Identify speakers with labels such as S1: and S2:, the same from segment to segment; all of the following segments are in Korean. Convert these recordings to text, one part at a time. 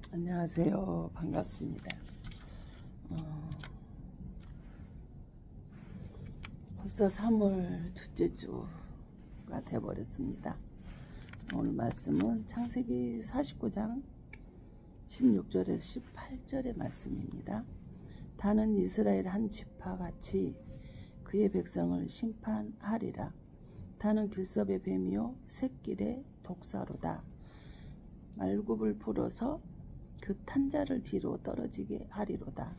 S1: 안녕하세요. 반갑습니다. 벌써 3월 둘째 주가 되어버렸습니다. 오늘 말씀은 창세기 49장 16절에서 18절의 말씀입니다. 다는 이스라엘 한 지파같이 그의 백성을 심판하리라. 다는 길섭의 뱀이요 샛길의 독사로다. 말굽을 풀어서 그 탄자를 뒤로 떨어지게 하리로다.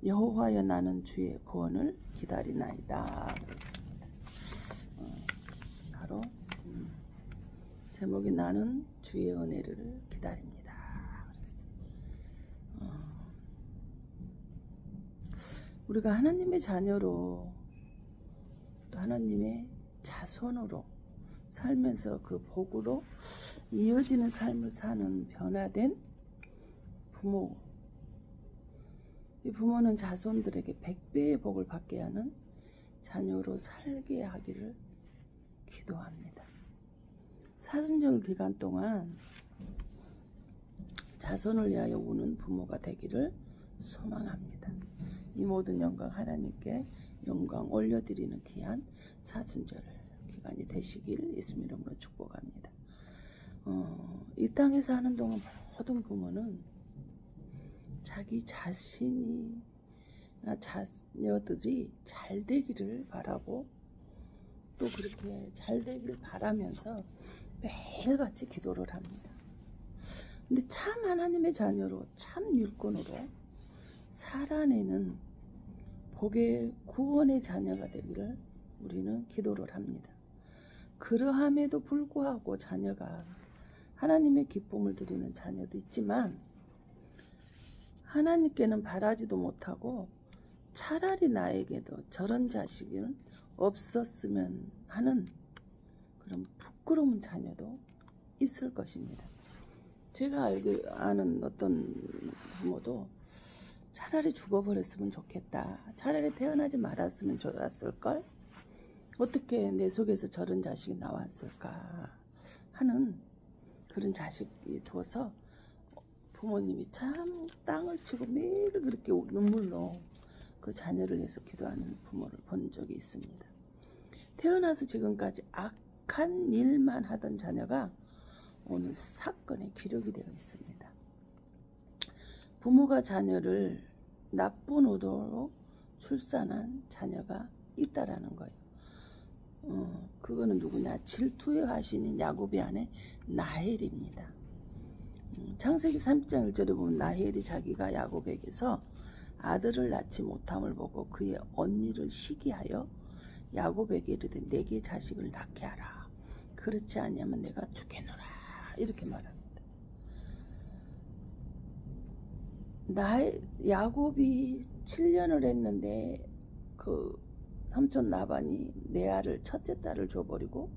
S1: 여호와여 나는 주의 구원을 기다리나이다. 그랬습니다. 바로 제목이 나는 주의 은혜를 기다립니다. 우리가 하나님의 자녀로 또 하나님의 자손으로 살면서 그 복으로 이어지는 삶을 사는 변화된 부모, 이 부모는 자손들에게 100배의 복을 받게 하는 자녀로 살게 하기를 기도합니다. 사순절 기간 동안 자손을 위하여 우는 부모가 되기를 소망합니다. 이 모든 영광 하나님께 영광 올려드리는 귀한 사순절 기간이 되시길 예수님 이름으로 축복합니다. 이 땅에서 하는 동안 모든 부모는 자기 자신이나 자녀들이 잘 되기를 바라고 또 그렇게 잘 되기를 바라면서 매일같이 기도를 합니다. 근데 참 하나님의 자녀로 참 일꾼으로 살아내는 복의 구원의 자녀가 되기를 우리는 기도를 합니다. 그러함에도 불구하고 자녀가 하나님의 기쁨을 드리는 자녀도 있지만 하나님께는 바라지도 못하고 차라리 나에게도 저런 자식은 없었으면 하는 그런 부끄러운 자녀도 있을 것입니다. 제가 아는 어떤 부모도 차라리 죽어버렸으면 좋겠다. 차라리 태어나지 말았으면 좋았을걸. 어떻게 내 속에서 저런 자식이 나왔을까 하는 그런 자식이 두어서 부모님이 참 땅을 치고 매일 그렇게 눈물로 그 자녀를 위해서 기도하는 부모를 본 적이 있습니다. 태어나서 지금까지 악한 일만 하던 자녀가 오늘 사건의 기록이 되어 있습니다. 부모가 자녀를 나쁜 의도로 출산한 자녀가 있다라는 거예요. 그거는 누구냐? 질투의 화신인 야곱의 아내 라헬입니다. 창세기 30장 1절에 보면 라헬이 자기가 야곱에게서 아들을 낳지 못함을 보고 그의 언니를 시기하여 야곱에게 이르되 내게 자식을 낳게 하라. 그렇지 아니하면 내가 죽겠노라. 이렇게 말합니다. 야곱이 7년을 했는데 그 삼촌 라반이 레아를 첫째 딸을 줘버리고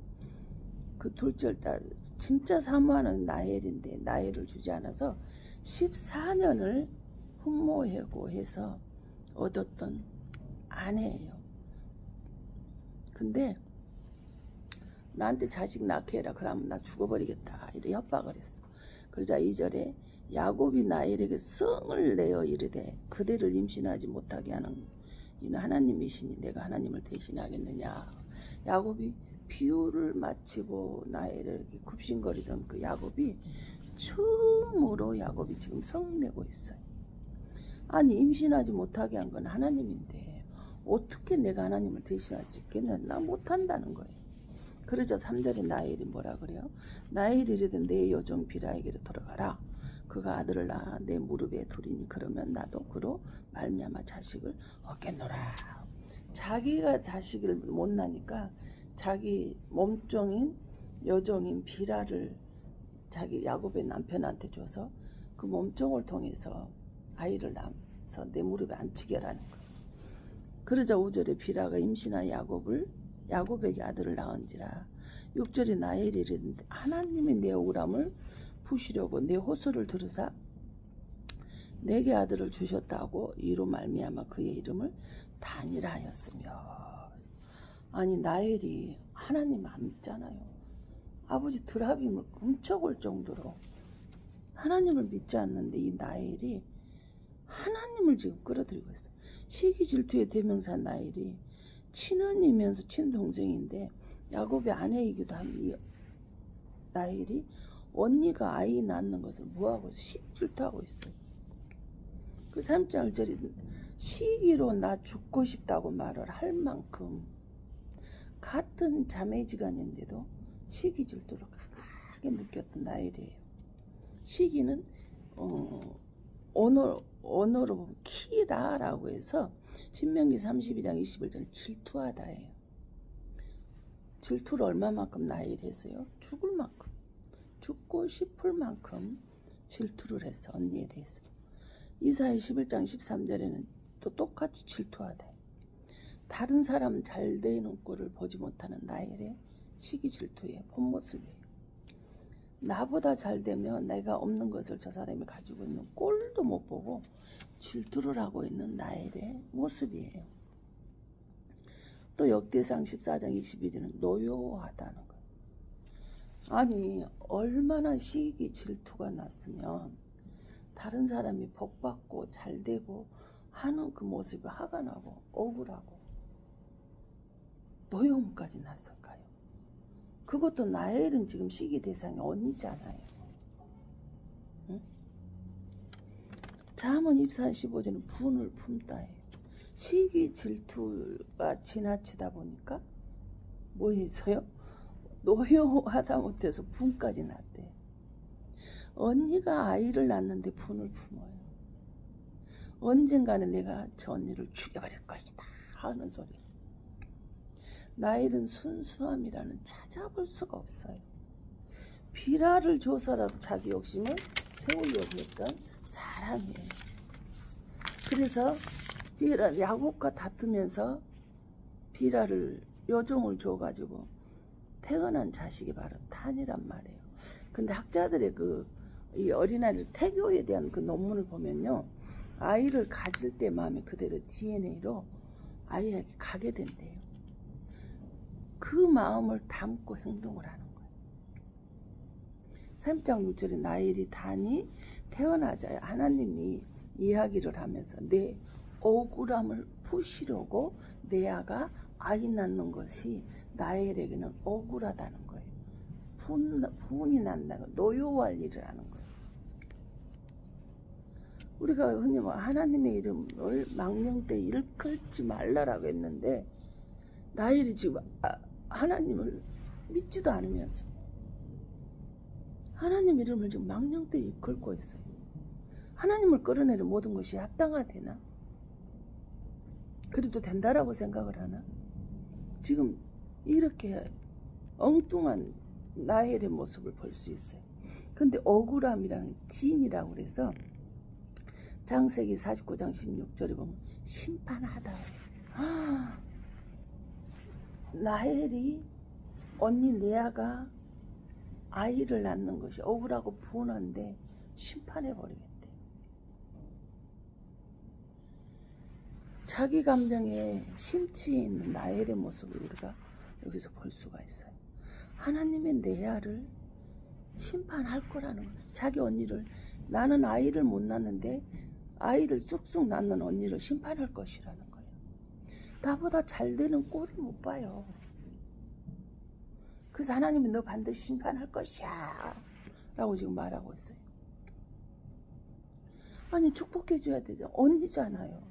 S1: 그 둘째 딸 진짜 사모하는 라헬인데 라헬을 주지 않아서 14년을 흠모하고 해서 얻었던 아내예요. 근데 나한테 자식 낳게 해라. 그러면 나 죽어버리겠다. 이렇게 협박을 했어. 그러자 2절에 야곱이 라헬에게 성을 내어 이르되 그대를 임신하지 못하게 하는 이는 하나님이시니 내가 하나님을 대신하겠느냐. 야곱이 비유를 마치고 라헬에게 굽신거리던 그 야곱이 처음으로 야곱이 지금 성내고 있어요. 아니 임신하지 못하게 한 건 하나님인데 어떻게 내가 하나님을 대신할 수 있겠냐. 나 못한다는 거예요. 그러자 3절에 라헬이 뭐라 그래요? 라헬이 이르되 내 여종 빌하에게로 돌아가라. 그가 아들을 낳아 내 무릎에 두리니 그러면 나도 그로 말미암아 자식을 얻겠노라. 자기가 자식을 못 낳으니까 자기 몸종인 여종인 빌하를 자기 야곱의 남편한테 줘서 그 몸종을 통해서 아이를 낳아서 내 무릎에 앉히게 하라는 거예요. 그러자 5절에 빌하가 임신한 야곱에게 아들을 낳은지라. 6절에 라헬이 이르는데 하나님이 내 억울함을 푸시려고 내 호소를 들으사 내게 아들을 주셨다고 이로 말미암아 그의 이름을 단이라 하였으며. 아니 라헬이 하나님 안 믿잖아요. 아버지 드라빔을 훔쳐볼 정도로 하나님을 믿지 않는데 이 나엘이 하나님을 지금 끌어들이고 있어. 시기 질투의 대명사 나엘이 친언이면서 친동생인데 야곱의 아내이기도 한 이 나엘이 언니가 아이 낳는 것을 뭐하고 시기 질투하고 있어요. 그 3장 1절이 시기로 나 죽고 싶다고 말을 할 만큼 같은 자매지간인데도 시기 질투를 강하게 느꼈던 나엘이에요. 시기는 언어로 보면 키라라고 해서 신명기 32장 21절 질투하다예요. 질투를 얼마만큼 나엘이 했어요? 죽을 만큼, 죽고 싶을 만큼 질투를 했어. 언니에 대해서. 이사야 11장 13절에는 또 똑같이 질투하다. 다른 사람 잘 되는 꼴을 보지 못하는 나엘의 시기 질투의 본모습이에요. 나보다 잘 되면 내가 없는 것을 저 사람이 가지고 있는 꼴도 못 보고 질투를 하고 있는 나엘의 모습이에요. 또 역대상 14장 22절은 노여워하다는 거예요. 아니 얼마나 시기 질투가 났으면 다른 사람이 복받고 잘되고 하는 그 모습이 화가 나고 억울하고 노여움까지 났을까요? 그것도 나엘은 지금 시기 대상이 언니잖아요. 응? 잠언 24장 15절은 분을 품다예요. 시기 질투가 지나치다 보니까 뭐 했어요? 노여하다 못해서 분까지 났대. 언니가 아이를 낳는데 분을 품어요. 언젠가는 내가 저 언니를 죽여버릴 것이다 하는 소리. 나엘은 순수함이라는 찾아볼 수가 없어요. 비라를 줘서라도 자기 욕심을 채우려고 했던 사람이에요. 그래서 비라 야곱과 다투면서 비라를 여종을 줘가지고 태어난 자식이 바로 단이란 말이에요. 근데 학자들의 이 어린아이를 태교에 대한 그 논문을 보면요, 아이를 가질 때 마음이 그대로 DNA로 아이에게 가게 된대요. 그 마음을 담고 행동을 하는 거예요. 3장 6절에 나엘이 단이 태어나자 하나님이 이야기를 하면서 내 억울함을 푸시려고 레아가 아이 낳는 것이 나엘에게는 억울하다는 거예요. 분이 난다고 노여워할 일을 하는 거예요. 우리가 흔히 하나님의 이름을 망령 때 일컬지 말라라고 했는데 나엘이 지금 하나님을 믿지도 않으면서 하나님 이름을 지금 망령 때 일컬고 있어요. 하나님을 끌어내는 모든 것이 합당하되나? 그래도 된다라고 생각을 하나? 지금 이렇게 엉뚱한 나엘의 모습을 볼 수 있어요. 근데 억울함이라는 지인이라고 그래서 창세기 49장 16절에 보면 심판하다. 나엘이 언니 레아가 아이를 낳는 것이 억울하고 분한데 심판해버리겠대. 자기 감정에 심취해 있는 나엘의 모습을 우리가 여기서 볼 수가 있어요. 하나님의 레아를 심판할 거라는 거예요. 자기 언니를, 나는 아이를 못 낳는데 아이를 쑥쑥 낳는 언니를 심판할 것이라는 거예요. 나보다 잘 되는 꼴을 못 봐요. 그래서 하나님이 너 반드시 심판할 것이야 라고 지금 말하고 있어요. 아니 축복해 줘야 되죠. 언니잖아요.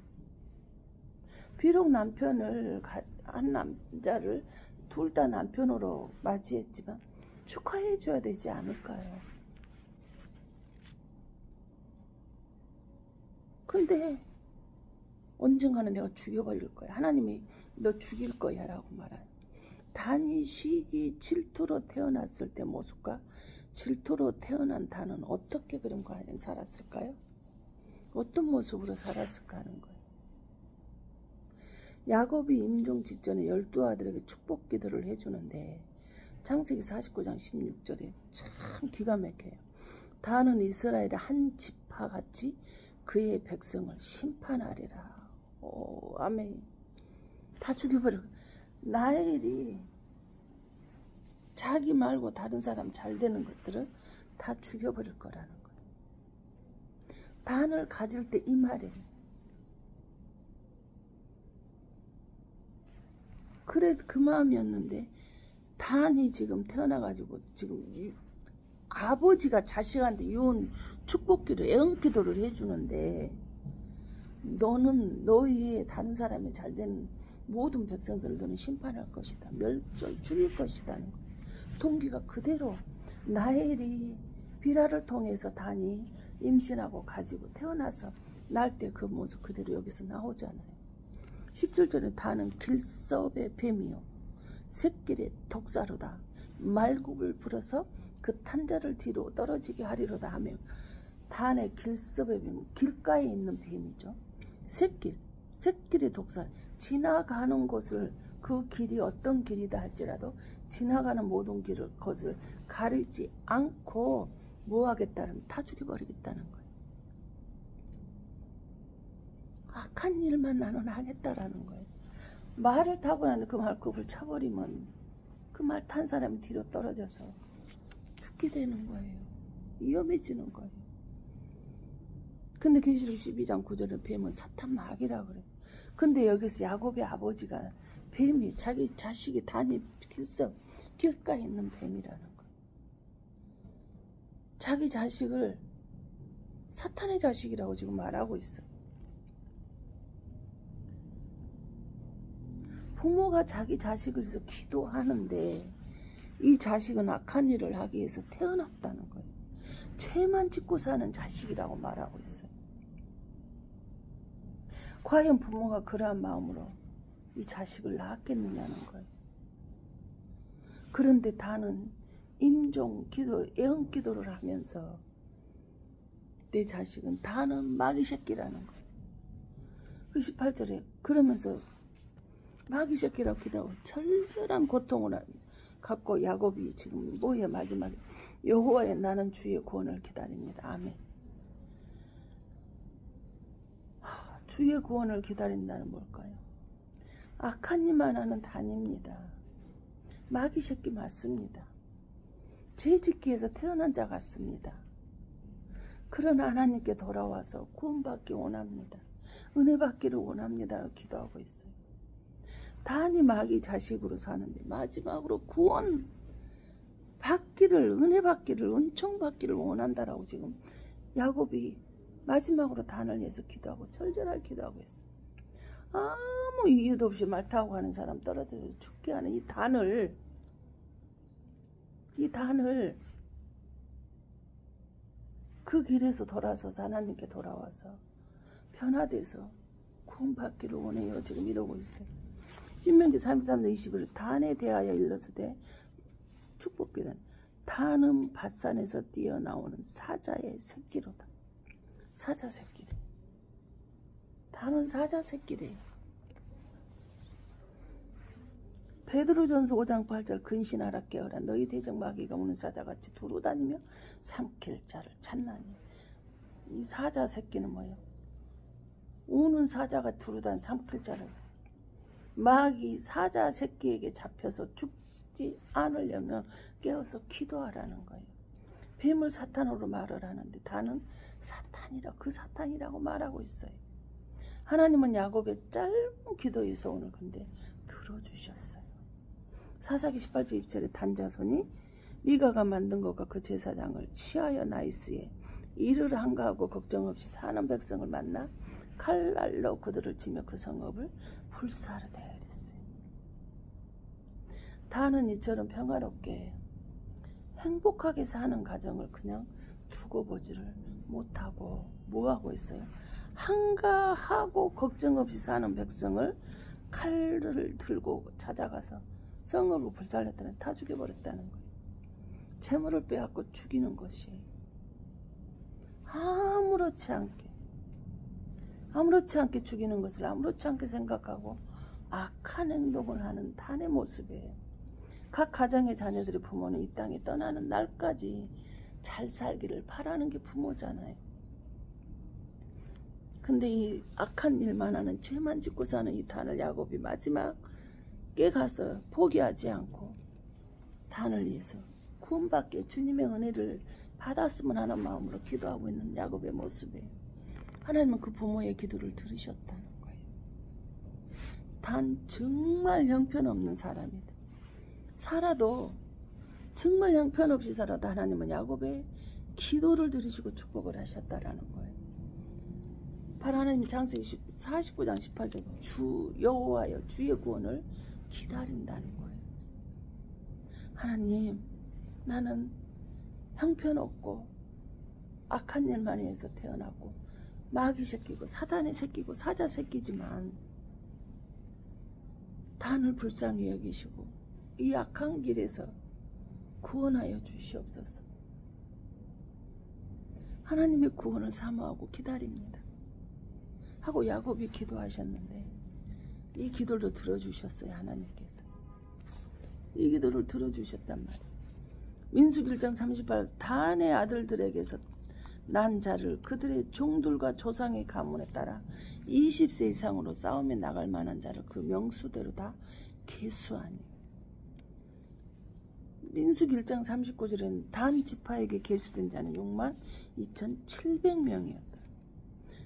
S1: 비록 남편을 한 남자를 둘 다 남편으로 맞이했지만 축하해 줘야 되지 않을까요? 근데 언젠가는 내가 죽여버릴 거야. 하나님이 너 죽일 거야 라고 말해요. 단이 시기 질투로 태어났을 때 모습과 질투로 태어난 단은 어떻게 그런 과연 살았을까요? 어떤 모습으로 살았을까 하는 거예요. 야곱이 임종 직전에 12아들에게 축복 기도를 해주는데 창세기 49장 16절에 참 기가 막혀요. 단은 이스라엘의 한 지파같이 그의 백성을 심판하리라. 오, 아멘. 다 죽여버려. 나엘이 자기 말고 다른 사람 잘 되는 것들을 다 죽여버릴 거라는 거예요. 단을 가질 때 이 말이에요. 그래 그 마음이었는데 단이 지금 태어나가지고 지금 아버지가 자식한테 이혼 축복기를 애언기도를 해주는데 너는 너희 다른 사람이 잘된 모든 백성들을 너는 심판할 것이다. 멸절 죽일 것이다. 동기가 그대로 나엘이 비라를 통해서 단이 임신하고 가지고 태어나서 날 때 그 모습 그대로 여기서 나오잖아요. 17절에 단은 길섭의 뱀이요 샛길의 독사로다. 말굽을 불어서 그 탄자를 뒤로 떨어지게 하리로다 하며 단의 길섭의 뱀은 길가에 있는 뱀이죠. 샛길의 독사 지나가는 곳을 그 길이 어떤 길이다 할지라도 지나가는 모든 것을 가리지 않고 뭐 하겠다는 다 죽여버리겠다는 거예요. 악한 일만 나는 하겠다라는 거예요. 말을 타고 나는데 그 말굽을 차버리면 그 말 탄 사람이 뒤로 떨어져서 죽게 되는 거예요. 위험해지는 거예요. 근데 계시록 12장 9절에 뱀은 사탄 마귀라 그래요. 근데 여기서 야곱의 아버지가 뱀이 자기 자식이 단이 길가에 있는 뱀이라는 거예요. 자기 자식을 사탄의 자식이라고 지금 말하고 있어요. 부모가 자기 자식을 위해서 기도하는데 이 자식은 악한 일을 하기 위해서 태어났다는 거예요. 죄만 짓고 사는 자식이라고 말하고 있어요. 과연 부모가 그러한 마음으로 이 자식을 낳았겠느냐는 거예요. 그런데 다는 임종 기도, 애언 기도를 하면서 내 자식은 다는 마귀 새끼라는 거예요. 그 18절에 그러면서 마귀 새끼라고 기도하고 철저한 고통을 갖고 야곱이 지금 뭐예요? 마지막에 여호와의 나는 주의 구원을 기다립니다. 아멘. 주의 구원을 기다린다는 뭘까요? 악한 일만 하는 단입니다. 마귀 새끼 맞습니다. 죄 짓기에서 태어난 자 같습니다. 그러나 하나님께 돌아와서 구원받기 원합니다. 은혜 받기를 원합니다. 기도하고 있어요. 단이 마귀 자식으로 사는데 마지막으로 구원 받기를, 은혜 받기를, 은총 받기를 원한다라고 지금 야곱이 마지막으로 단을 위해서 기도하고 철저하게 기도하고 있어요. 아무 이유도 없이 말 타고 가는 사람 떨어져서 죽게 하는 이 단을 그 길에서 돌아서서 하나님께 돌아와서 변화돼서 구원받기를 원해요. 지금 이러고 있어요. 신명기 33장 21절 단에 대하여 일렀으되 축복기는 단은 밧산에서 뛰어나오는 사자의 새끼로다. 사자 새끼래. 단은 사자 새끼래. 베드로전서 5장 8절 근신하라 깨어라 너희 대적 마귀가 우는 사자같이 두루 다니며 삼킬 자를 찾나니. 이 사자 새끼는 뭐예요? 우는 사자가 두루 다니 삼킬 자를. 마귀 사자 새끼에게 잡혀서 죽지 않으려면 깨어서 기도하라는 거예요. 뱀을 사탄으로 말을 하는데 단은 사탄이라 그 사탄이라고 말하고 있어요. 하나님은 야곱의 짧은 기도에서 오늘 근데 들어주셨어요. 사사기 18절 2절에 단자손이 미가가 만든 것과 그 제사장을 취하여 나이스에 일을 한가하고 걱정 없이 사는 백성을 만나 칼날로 그들을 치며 그 성읍을 불사르되 이랬어요. 다는 이처럼 평화롭게 행복하게 사는 가정을 그냥 두고 보지를 못하고 뭐하고 있어요? 한가하고 걱정 없이 사는 백성을 칼을 들고 찾아가서 성읍을 불살랐다는 다 죽여버렸다는 거예요. 재물을 빼앗고 죽이는 것이 아무렇지 않게 죽이는 것을 아무렇지 않게 생각하고 악한 행동을 하는 단의 모습이에요. 각 가정의 자녀들의 부모는 이 땅에 떠나는 날까지 잘 살기를 바라는 게 부모잖아요. 근데 이 악한 일만 하는 죄만 짓고 사는 이 단을 야곱이 마지막에 가서 포기하지 않고 단을 위해서 구원받게 주님의 은혜를 받았으면 하는 마음으로 기도하고 있는 야곱의 모습이에요. 하나님은 그 부모의 기도를 들으셨다는 거예요. 단 정말 형편없는 사람이다. 살아도 정말 형편없이 살아도 하나님은 야곱의 기도를 들으시고 축복을 하셨다라는 거예요. 바로 하나님 창세기 49장 18절 주 여호와여 주의 구원을 기다린다는 거예요. 하나님, 나는 형편없고 악한 일만 해서 태어나고 마귀 새끼고 사단의 새끼고 사자 새끼지만 단을 불쌍히 여기시고 이 악한 길에서 구원하여 주시옵소서. 하나님의 구원을 사모하고 기다립니다. 하고 야곱이 기도하셨는데 이 기도를 들어주셨어요. 하나님께서 이 기도를 들어주셨단 말이에요. 민수기 1장 38 단의 아들들에게서 난 자를 그들의 종들과 조상의 가문에 따라 20세 이상으로 싸움에 나갈 만한 자를 그 명수대로 다 계수하니. 민수기 1장 39절에는 단 지파에게 계수된 자는 62,700명이었다.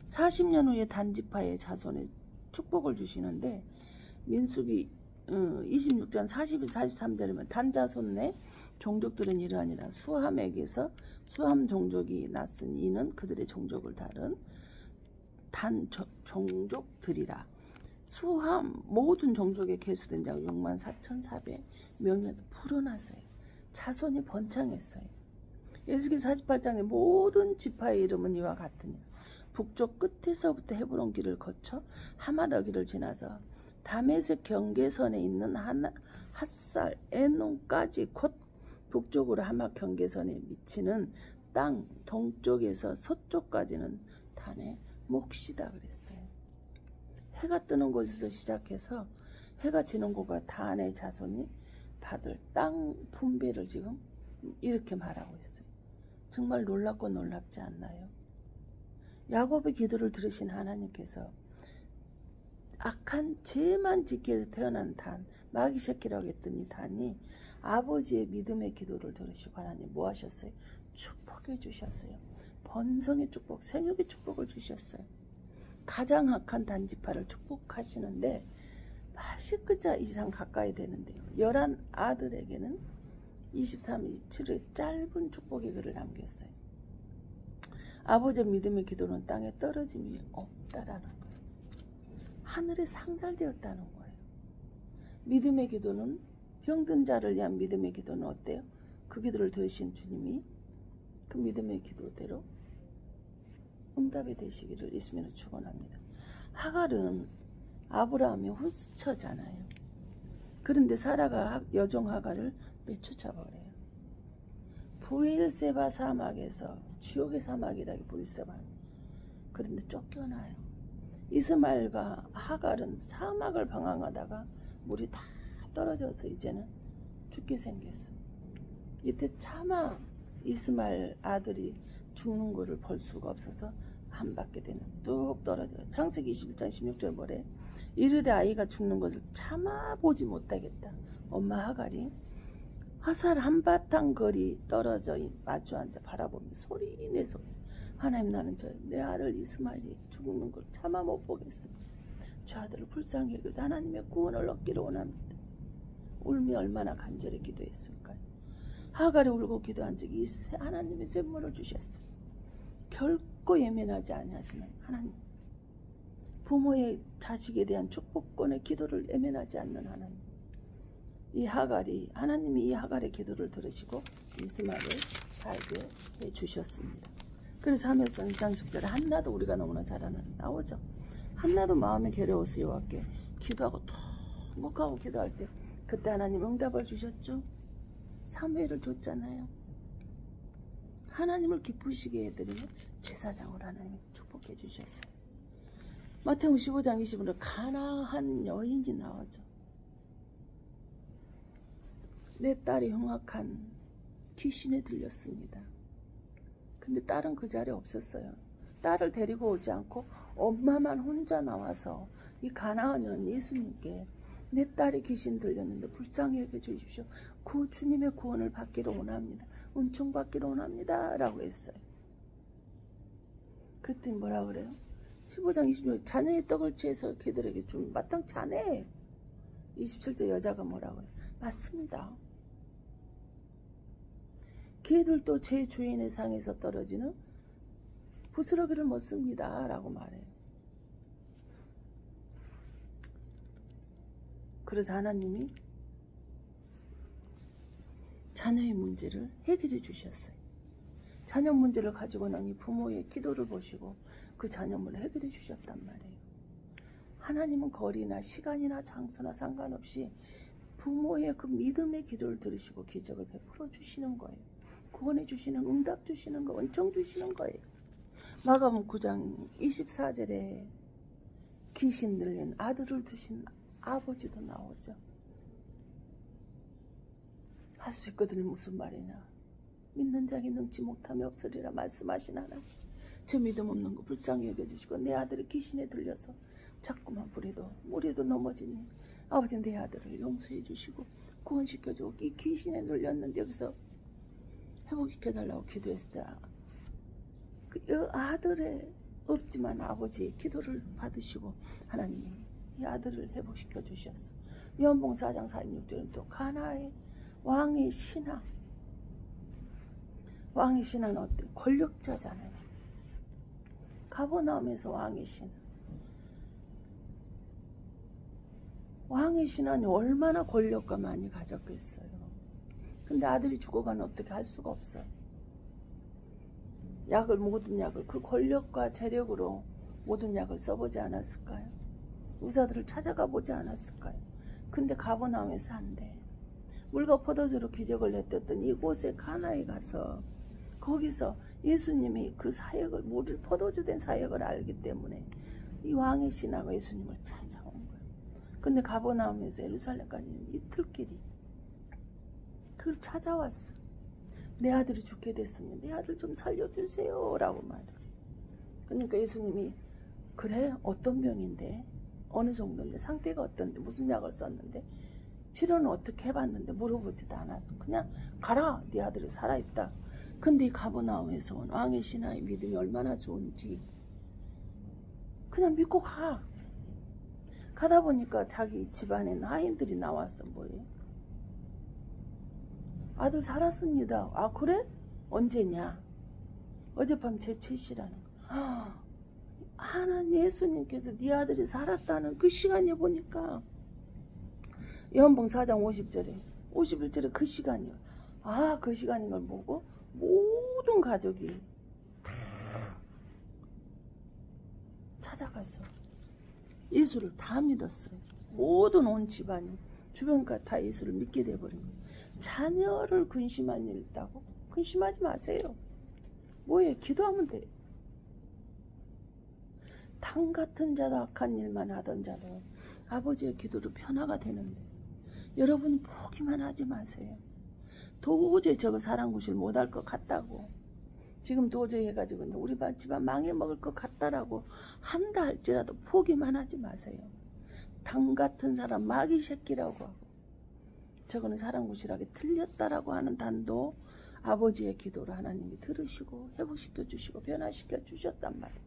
S1: 40년 후에 단 지파의 자손에 축복을 주시는데 민수기 26장 42, 43절이면 단 자손 내 종족들은 이러하니라. 수함에게서 수함 종족이 났으니 이는 그들의 종족을 다른 단 종족들이라. 수함 모든 종족에 계수된 자가 64,400명이 불어났어요. 자손이 번창했어요. 에스겔 48장의 모든 지파의 이름은 이와 같으니 북쪽 끝에서부터 헤브론 길을 거쳐 하마다 길을 지나서 다메섹 경계선에 있는 핫살 에논까지 곧 북쪽으로 하마 경계선에 미치는 땅 동쪽에서 서쪽까지는 단의 몫이다 그랬어요. 해가 뜨는 곳에서 시작해서 해가 지는 곳과 단의 자손이 받을 땅 분배를 지금 이렇게 말하고 있어요. 정말 놀랍고 놀랍지 않나요? 야곱의 기도를 들으신 하나님께서 악한 죄만 짓기 위해서 태어난 단, 마귀 새끼라고 했더니 단이 아버지의 믿음의 기도를 들으시고 하나님 뭐 하셨어요? 축복해 주셨어요. 번성의 축복, 생육의 축복을 주셨어요. 가장 악한 단지파를 축복하시는데 80그자 이상 가까이 되는데요. 11 아들에게는 23일 7일 짧은 축복의 글을 남겼어요. 아버지의 믿음의 기도는 땅에 떨어짐이 없다라는 거예요. 하늘에 상달되었다는 거예요. 믿음의 기도는 병든 자를 위한 믿음의 기도는 어때요? 그 기도를 들으신 주님이 그 믿음의 기도대로 응답이 되시기를 예수님으로 축원합니다. 하갈은 아브라함의 후처잖아요. 그런데 사라가 여종 하갈을 내쫓아버려요. 부엘세바 사막에서 지옥의 사막이라고 부르세바. 그런데 쫓겨나요. 이스마엘과 하갈은 사막을 방황하다가 물이 다 떨어져서 이제는 죽게 생겼어. 이때 차마 이스마엘 아들이 죽는 거를 볼 수가 없어서 안 받게 되는 뚝 떨어져요. 창세기 21장 16절 뭐래? 이르되 아이가 죽는 것을 참아보지 못하겠다. 엄마 하갈이 화살 한바탕 거리 떨어져 마주 앉아 바라보며 소리내서 하나님 나는 내 아들 이스마엘이 죽는 걸 참아 못 보겠습니다. 저 아들을 불쌍히 여겨도 하나님의 구원을 얻기를 원합니다. 울며 얼마나 간절히 기도했을까요? 하갈이 울고 기도한 적이 하나님의 샘물을 주셨어요. 결코 예민하지 아니하시는 하나님. 부모의 자식에 대한 축복권의 기도를 예민하지 않는 하나님. 이 하갈이 하나님이 이 하갈의 기도를 들으시고 이스마엘을 살게 해주셨습니다. 그래서 사무엘상 2장 10절에 한나도 우리가 너무나 잘 아는 나오죠. 한나도 마음이 괴로워서 여호와께 기도하고 통곡하고 기도할 때 그때 하나님 응답을 주셨죠. 사무엘을 줬잖아요. 하나님을 기쁘시게 해드리면 제사장을 하나님이 축복해 주셨어요. 마태복음 15장 20절에 가나한 여인이 나오죠. 내 딸이 흉악한 귀신에 들렸습니다. 근데 딸은 그 자리에 없었어요. 딸을 데리고 오지 않고 엄마만 혼자 나와서 이 가나안 예수님께 내 딸이 귀신 들렸는데 불쌍히 여겨 주십시오. 그 주님의 구원을 받기를 원합니다. 은총 받기를 원합니다. 라고 했어요. 그랬더니 뭐라 그래요? 15장 26절 자녀의 떡을 취해서 걔들에게 좀 마땅치 않아. 27절 여자가 뭐라 그래? 맞습니다. 걔들도 제 주인의 상에서 떨어지는 부스러기를 먹습니다 라고 말해요. 그래서 하나님이 자녀의 문제를 해결해 주셨어요. 자녀 문제를 가지고 나니 부모의 기도를 보시고 그 자녀 문제를 해결해 주셨단 말이에요. 하나님은 거리나 시간이나 장소나 상관없이 부모의 그 믿음의 기도를 들으시고 기적을 베풀어 주시는 거예요. 구원해 주시는, 응답 주시는 거, 은총 주시는 거예요. 마가복음 9장 24절에 귀신 들린 아들을 두신 아버지도 나오죠. 할 수 있거든요. 무슨 말이냐. 믿는 자에게 능치 못함이 없으리라 말씀하신 하나님. 저 믿음 없는 거 불쌍히 여겨주시고 내 아들이 귀신에 들려서 자꾸만 물에도 넘어지니 아버지 내 아들을 용서해 주시고 구원시켜주고 이 귀신에 눌렸는데 여기서 회복시켜달라고 기도했을 때 그 아들의 없지만 아버지의 기도를 받으시고 하나님이 이 아들을 회복시켜 주셨어. 요한복음 4장 46절은 또 가나의 왕의 신앙. 왕의 신앙은 어때? 권력자잖아요. 가버나움에서 왕의 신앙. 왕의 신앙이 얼마나 권력과 많이 가졌겠어요. 근데 아들이 죽어가는 어떻게 할 수가 없어요. 모든 약을 그 권력과 재력으로 모든 약을 써보지 않았을까요? 의사들을 찾아가 보지 않았을까요? 근데 가버나움에서 안 돼. 물과 포도주로 기적을 내떴던 이곳에 가나에 가서 거기서 예수님이 그 사역을 물 포도주 된 사역을 알기 때문에 이 왕의 신하가 예수님을 찾아온 거예요. 근데 가버나움에서 예루살렘까지는 이틀길이 그걸 찾아왔어. 내 아들이 죽게 됐으면 내 아들 좀 살려주세요 라고 말해요. 그러니까 예수님이 그래 어떤 병인데 어느 정도인데 상태가 어떤데 무슨 약을 썼는데 치료는 어떻게 해봤는데 물어보지도 않았어. 그냥 가라 네 아들이 살아있다. 근데 이 가버나움에서 온 왕의 신하의 믿음이 얼마나 좋은지 그냥 믿고 가다 보니까 자기 집안에 하인들이 나와서 뭐예요? 아들 살았습니다. 아 그래? 언제냐? 어젯밤 제 채시라는 거. 하나님 예수님께서 네 아들이 살았다는 그 시간에 보니까 요한복음 4장 51절에 그 시간이요. 그 시간인 걸 보고 모든 가족이 다 찾아가서 예수를 다 믿었어요. 모든 온 집안이 주변가 다 예수를 믿게 돼버린 거예요. 자녀를 근심한 일 있다고? 근심하지 마세요. 뭐예요? 기도하면 돼요. 당 같은 자도 악한 일만 하던 자도 아버지의 기도로 변화가 되는데 여러분 포기만 하지 마세요. 도저히 저거 사랑구실 못할 것 같다고 지금 도저히 해가지고 우리 집안 망해먹을 것 같다라고 한다 할지라도 포기만 하지 마세요. 당 같은 사람 마귀 새끼라고 하고 저거는 사랑구실하게 틀렸다라고 하는 단도 아버지의 기도를 하나님이 들으시고 회복시켜 주시고 변화시켜 주셨단 말이에요.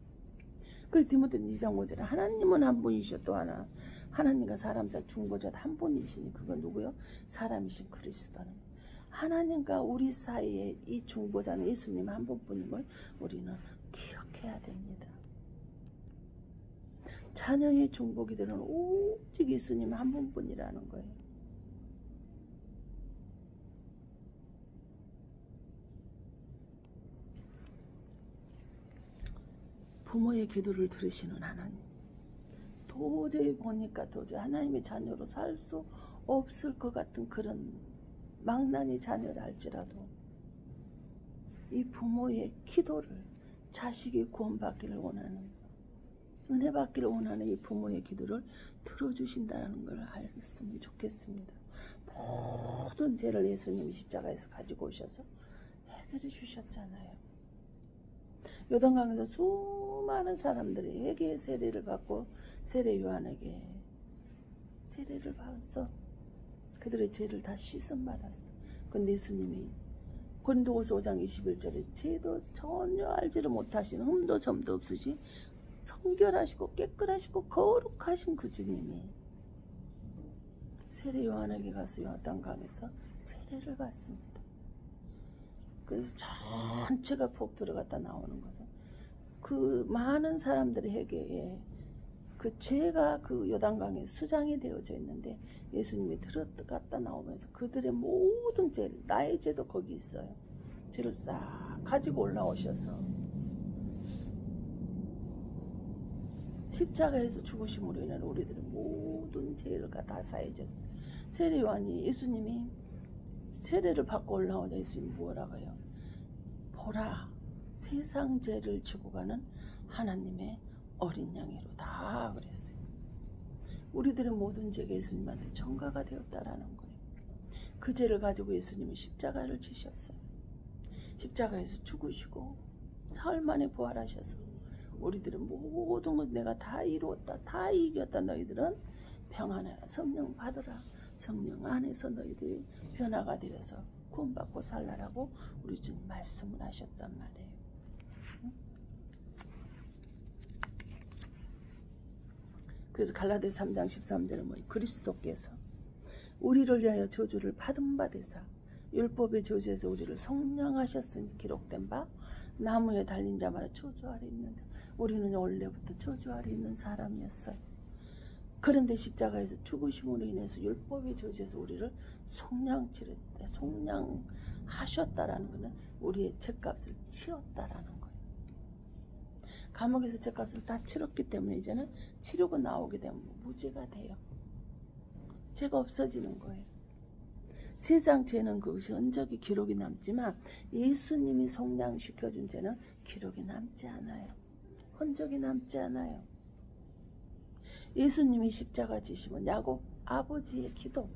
S1: 그래서 디모데 2장 5절에 하나님은 한 분이셔 또 하나 하나님과 사람 사이 중보자 한 분이시니 그건 누구요? 사람이신 그리스도는 하나님과 우리 사이에 이 중보자는 예수님 한 분뿐임을 우리는 기억해야 됩니다. 자녀의 중보기들은 오직 예수님 한 분뿐이라는 거예요. 부모의 기도를 들으시는 하나님. 도저히 보니까 하나님의 자녀로 살 수 없을 것 같은 그런 망나니 자녀를 할지라도 이 부모의 기도를 자식이 구원받기를 원하는 은혜 받기를 원하는 이 부모의 기도를 들어주신다는 걸 알았으면 좋겠습니다. 모든 죄를 예수님이 십자가에서 가지고 오셔서 해결해 주셨잖아요. 요단강에서 수많은 사람들이 회개의 세례를 받고 세례 요한에게 세례를 받았어. 그들의 죄를 다 씻음 받았어. 근데 예수님이 고린도후서 5장 21절에 죄도 전혀 알지를 못하신 흠도 점도 없으시 성결하시고 깨끗하시고 거룩하신 그 주님이 세례 요한에게 가서 요단강에서 세례를 받습니다. 그래서 전체가 푹 들어갔다 나오는 것은 그 많은 사람들의 회개에 그 죄가 그 요단강에 수장이 되어져 있는데 예수님이 들어갔다 나오면서 그들의 모든 죄, 나의 죄도 거기 있어요. 죄를 싹 가지고 올라오셔서 십자가에서 죽으심으로 인한 우리들의 모든 죄를 다 사해졌어요. 세례 요한이 예수님이 세례를 받고 올라오자 예수님이 뭐라고 해요? 보라, 세상 죄를 지고 가는 하나님의 어린 양이로다 그랬어요. 우리들의 모든 죄가 예수님한테 전가가 되었다라는 거예요. 그 죄를 가지고 예수님은 십자가를 지셨어요. 십자가에서 죽으시고 사흘 만에 부활하셔서 우리들은 모든 것 내가 다 이루었다, 다 이겼다. 너희들은 평안해라, 성령 받으라. 성령 안에서 너희들이 변화가 되어서 구원받고 살라라고 우리 주님 말씀을 하셨단 말이에요. 그래서 갈라디아서 3장 13절에 뭐 그리스도께서 우리를 위하여 저주를 받은 바 되사 율법의 저주에서 우리를 속량하셨으니 기록된 바 나무에 달린 자마다 저주 아래 있는 자. 우리는 원래부터 저주 아래 있는 사람이었어요. 그런데 십자가에서 죽으심으로 인해서 율법의 저주에서 우리를 속량하셨다라는 것은 우리의 죄값을 치렀다라는 거예요. 감옥에서 죄값을 다 치렀기 때문에 이제는 치르고 나오게 되면 무죄가 돼요. 죄가 없어지는 거예요. 세상 죄는 그것이 흔적이 기록이 남지만 예수님이 속량시켜준 죄는 기록이 남지 않아요. 흔적이 남지 않아요. 예수님이 십자가 지시면 야곱 아버지의 기도,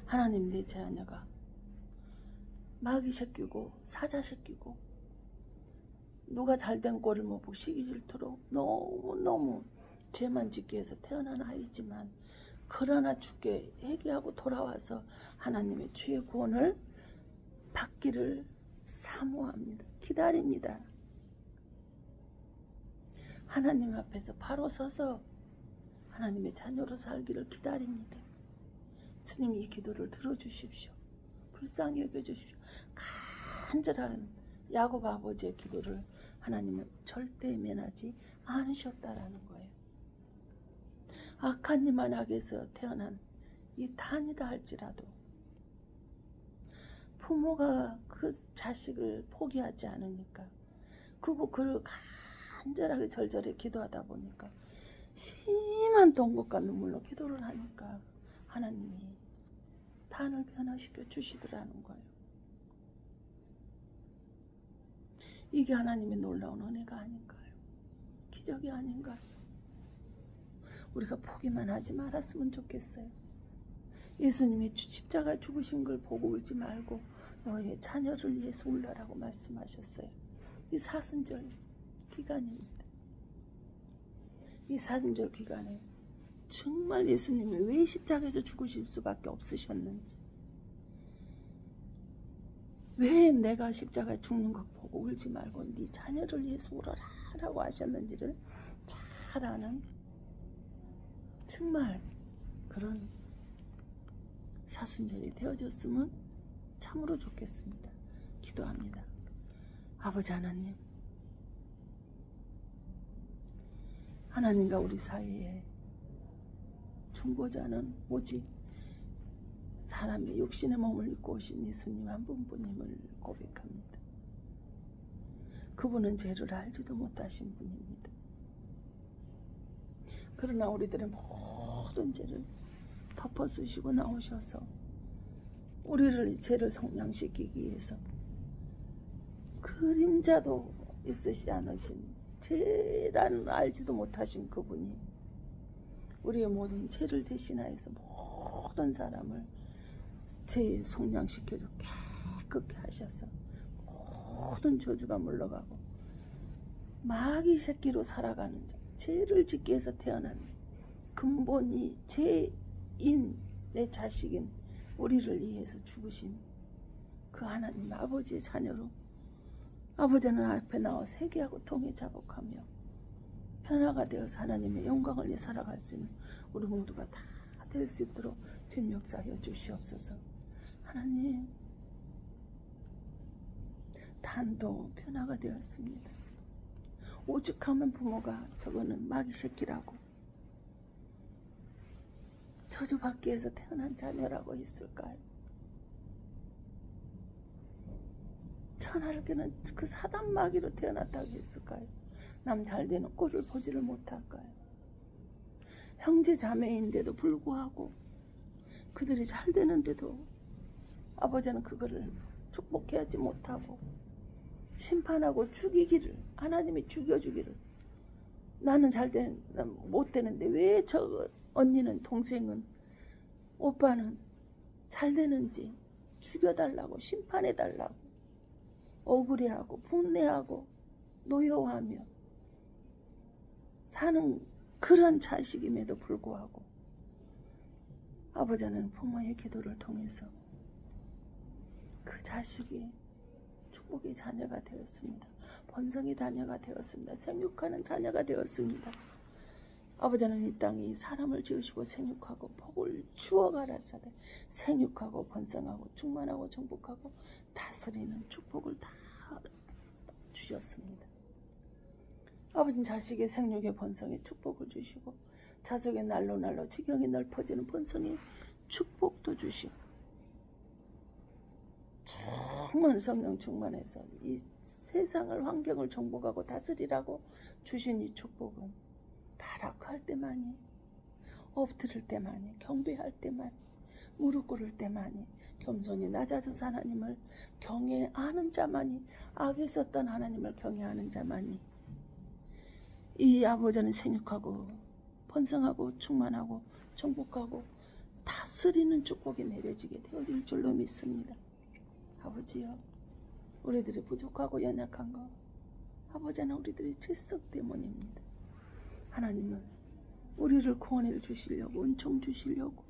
S1: 하나님 내 자녀가 마귀 새끼고 사자 새끼고 누가 잘된 꼴을 못 보고 시기 질투로 너무너무 죄만 짓게 해서 태어난 아이지만 그러나 주께 회개하고 돌아와서 하나님의 주의 구원을 받기를 사모합니다. 기다립니다. 하나님 앞에서 바로 서서 하나님의 자녀로 살기를 기다립니다. 주님 이 기도를 들어주십시오. 불쌍히 여겨주십시오. 간절한 야곱 아버지의 기도를 하나님은 절대 면하지 않으셨다라는 거예요. 악한 이만 악에서 태어난 이 단이다 할지라도 부모가 그 자식을 포기하지 않으니까 그를 간절하게 절절히 기도하다 보니까 심한 동국과 눈물로 기도를 하니까 하나님이 단을 변화시켜 주시더라는 거예요. 이게 하나님의 놀라운 은혜가 아닌가요? 기적이 아닌가요? 우리가 포기만 하지 말았으면 좋겠어요. 예수님이 십자가 죽으신 걸 보고 울지 말고 너의 자녀를 위해서 울라라고 말씀하셨어요. 이 사순절 기간입니다. 이 사순절 기간에 정말 예수님이 왜 십자가에서 죽으실 수밖에 없으셨는지, 왜 내가 십자가에 죽는 것 보고 울지 말고 네 자녀를 위해서 울어라 라고 하셨는지를 잘 아는 정말 그런 사순절이 되어졌으면 참으로 좋겠습니다. 기도합니다. 아버지 하나님, 하나님과 우리 사이에 중보자는 오직 사람의 육신의 몸을 입고 오신 예수님 한 분뿐임을 고백합니다. 그분은 죄를 알지도 못하신 분입니다. 그러나 우리들의 모든 죄를 덮어쓰시고 나오셔서 우리를 죄를 속량시키기 위해서 그림자도 있으시 않으신 죄라는 알지도 못하신 그분이 우리의 모든 죄를 대신하여서 모든 사람을 죄에 속량시켜줘 깨끗게 하셔서 모든 저주가 물러가고 마귀 새끼로 살아가는 자, 죄를 짓기 위해서 태어난 근본이 죄인 내 자식인 우리를 위해서 죽으신 그 그 하나님 아버지의 자녀로 아버지는 앞에 나와 세계하고 통해 자복하며 변화가 되어서 하나님의 영광을 위해 살아갈 수 있는 우리 모두가 다 될 수 있도록 주님 역사하여 주시옵소서. 하나님, 단도 변화가 되었습니다. 오죽하면 부모가 저거는 마귀 새끼라고 저주받기 위해서 태어난 자녀라고 했을까요? 천하를께는 그 사단 마귀로 태어났다고 했을까요? 남 잘되는 꼴을 보지를 못할까요? 형제 자매인데도 불구하고 그들이 잘되는데도 아버지는 그거를 축복해야지 못하고 심판하고 죽이기를, 하나님이 죽여주기를, 나는 못되는데 왜 저 언니는, 동생은, 오빠는 잘되는지 죽여달라고, 심판해달라고 억울해하고 분내하고 노여워하며 사는 그런 자식임에도 불구하고 아버지는 부모의 기도를 통해서 그 자식이 축복의 자녀가 되었습니다. 번성의 자녀가 되었습니다. 생육하는 자녀가 되었습니다. 아버지는 이 땅에 사람을 지으시고 생육하고 복을 주어가라사대 생육하고 번성하고 충만하고 정복하고 다스리는 축복을 다 주셨습니다. 아버지는 자식의 생육의 번성에 축복을 주시고 자손의 날로 지경이 넓어지는 번성의 축복도 주시고 충만 성령 충만해서 이 세상을 환경을 정복하고 다스리라고 주신 이 축복은 타락할 때만이, 엎드릴 때만이, 경배할 때만이, 무릎 꿇을 때만이, 겸손히 낮아져서 하나님을 경외하는 자만이, 악에 썼던 하나님을 경외하는 자만이 이 아버지는 생육하고 번성하고 충만하고 정복하고 다스리는 축복이 내려지게 되어질 줄로 믿습니다. 아버지요, 우리들이 부족하고 연약한 거 아버지는 우리들의 죄성 때문입니다. 하나님은 우리를 구원해 주시려고, 은총 주시려고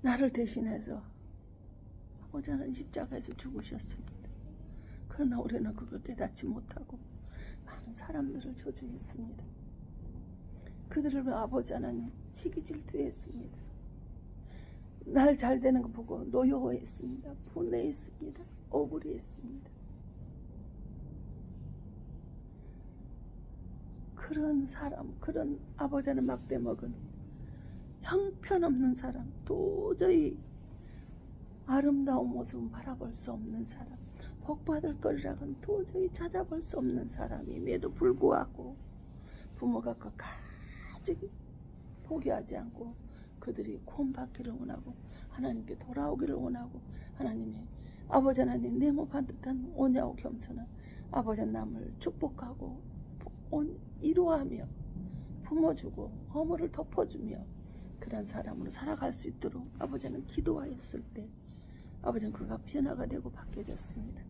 S1: 나를 대신해서 아버지는 십자가에서 죽으셨습니다. 그러나 우리는 그걸 깨닫지 못하고 많은 사람들을 저주했습니다. 그들을 아버지 하나님 시기 질투했습니다. 날 잘되는 거 보고 노여워했습니다. 분해했습니다. 억울해했습니다. 그런 사람, 그런 아버지는 막대 먹은 형편없는 사람, 도저히 아름다운 모습은 바라볼 수 없는 사람, 복받을 거리라고는 도저히 찾아볼 수 없는 사람임에도 불구하고 부모가 끝까지 포기하지 않고 그들이 구원받기를 원하고 하나님께 돌아오기를 원하고 하나님의 아버지 하나님 네모 반듯한 온유하고 겸손한 아버지 남을 축복하고 이루하며 품어주고 허물을 덮어주며 그런 사람으로 살아갈 수 있도록 아버지는 기도하였을 때 아버지는 그가 변화가 되고 바뀌어졌습니다.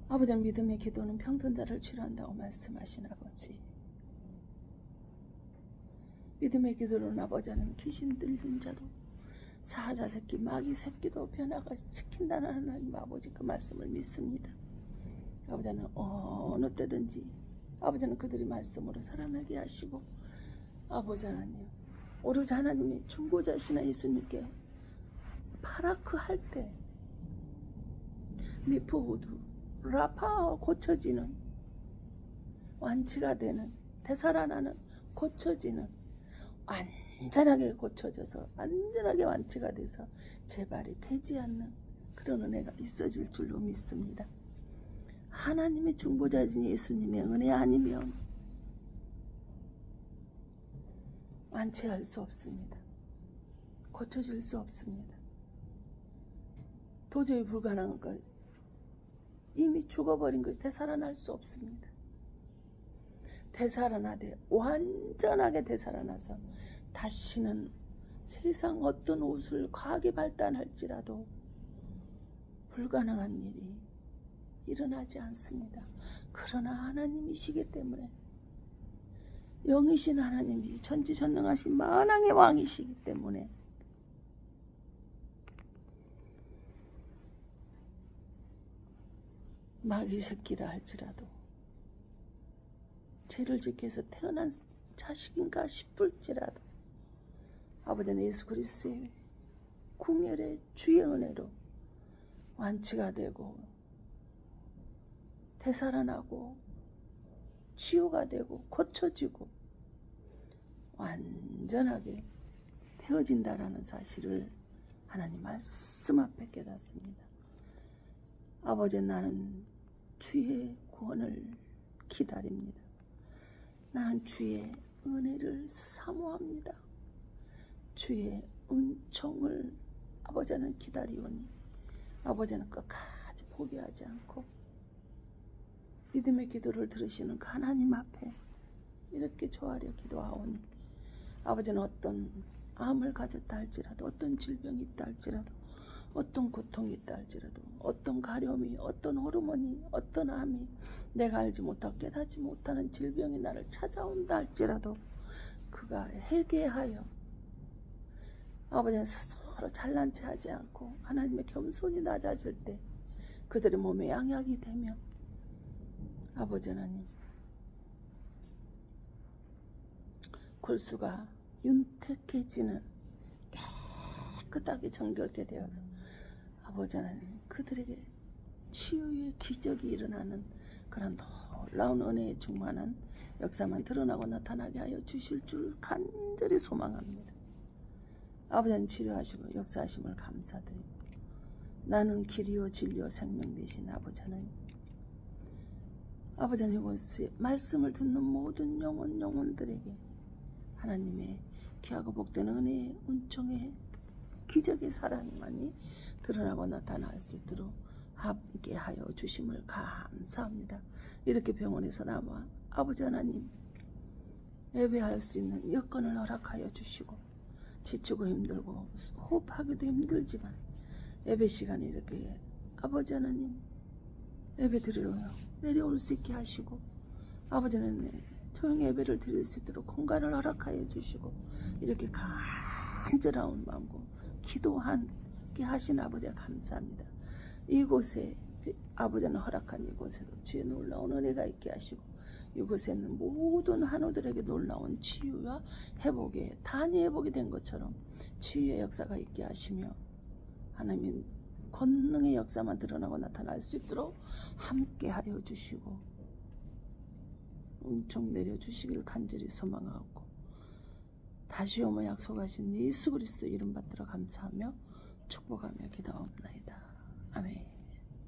S1: 아버지는 믿음의 기도는 병든 자를 치료한다고 말씀하신 아버지, 믿음의 기도는 아버지는 귀신 들린 자도 사자 새끼 마귀 새끼도 변화가 시킨다는 하나님 아버지 그 말씀을 믿습니다. 아버지는 어느 때든지 아버지는 그들이 말씀으로 살아나게 하시고 아버지 하나님 오로지 하나님이 중보자시나 예수님께 파라크 할 때 미포우드 라파 고쳐지는 완치가 되는 되살아나는 고쳐지는 완전하게 고쳐져서 완전하게 완치가 돼서 재발이 되지 않는 그런 은혜가 있어질 줄로 믿습니다. 하나님의 중보자이신 예수님의 은혜 아니면 완치할 수 없습니다. 고쳐질 수 없습니다. 도저히 불가능한 것, 이미 죽어버린 것 되살아날 수 없습니다. 되살아나되 완전하게 되살아나서 다시는 세상 어떤 옷을 과하게 발단할지라도 불가능한 일이 일어나지 않습니다. 그러나 하나님이시기 때문에 영이신 하나님이 전지전능하신 만왕의 왕이시기 때문에 마귀 새끼라 할지라도 죄를 짓게 해서 태어난 자식인가 싶을지라도 아버지는 예수 그리스도의 궁혈의 주의 은혜로 완치가 되고 되살아나고 치유가 되고 고쳐지고 완전하게 되어진다라는 사실을 하나님 말씀 앞에 깨닫습니다. 아버지, 나는 주의 구원을 기다립니다. 나는 주의 은혜를 사모합니다. 주의 은총을 아버지는 기다리오니 아버지는 끝까지 포기하지 않고 믿음의 기도를 들으시는 그 하나님 앞에 이렇게 조아려 기도하오니 아버지는 어떤 암을 가졌다 할지라도 어떤 질병이 있다 할지라도 어떤 고통이 있다 할지라도 어떤 가려움이 어떤 호르몬이 어떤 암이 내가 알지 못하고 깨닫지 못하는 질병이 나를 찾아온다 할지라도 그가 회개하여 아버지는 서로 잘난 체 하지 않고 하나님의 겸손히 낮아질 때 그들의 몸에 양약이 되며 아버지 하나님 골수가 윤택해지는 깨끗하게 정결케 되어서 아버지 하나님 그들에게 치유의 기적이 일어나는 그런 놀라운 은혜에 충만한 역사만 드러나고 나타나게 하여 주실 줄 간절히 소망합니다. 아버지는 치료하시고 역사하심을 감사드리고 나는 길이요 진리요 생명 되신 아버지 하나님 아버지 하나님 말씀을 듣는 모든 영혼들에게 하나님의 귀하고 복된 은혜의 은총의 기적의 사랑만이 드러나고 나타날 수 있도록 함께하여 주심을 감사합니다. 이렇게 병원에서 남아 아버지 하나님 예배할 수 있는 여건을 허락하여 주시고 지치고 힘들고 호흡하기도 힘들지만 예배 시간에 이렇게 아버지 하나님 예배 드리러 내려올 수 있게 하시고 아버지 하나님 조용히 예배를 드릴 수 있도록 공간을 허락하여 주시고 이렇게 간절한 마음과 기도하게 하신 아버지가 감사합니다. 이곳에 아버지는 허락한 이곳에도 주의 놀라운 은혜가 있게 하시고 이곳에 있는 모든 한우들에게 놀라운 치유와 회복에 단위 회복이 된 것처럼 치유의 역사가 있게 하시며 하나님 권능의 역사만 드러나고 나타날 수 있도록 함께하여 주시고 은총 내려주시기를 간절히 소망하고 다시 오며 약속하신 예수 그리스도 이름 받들어 감사하며 축복하며 기도하옵나이다. 아멘.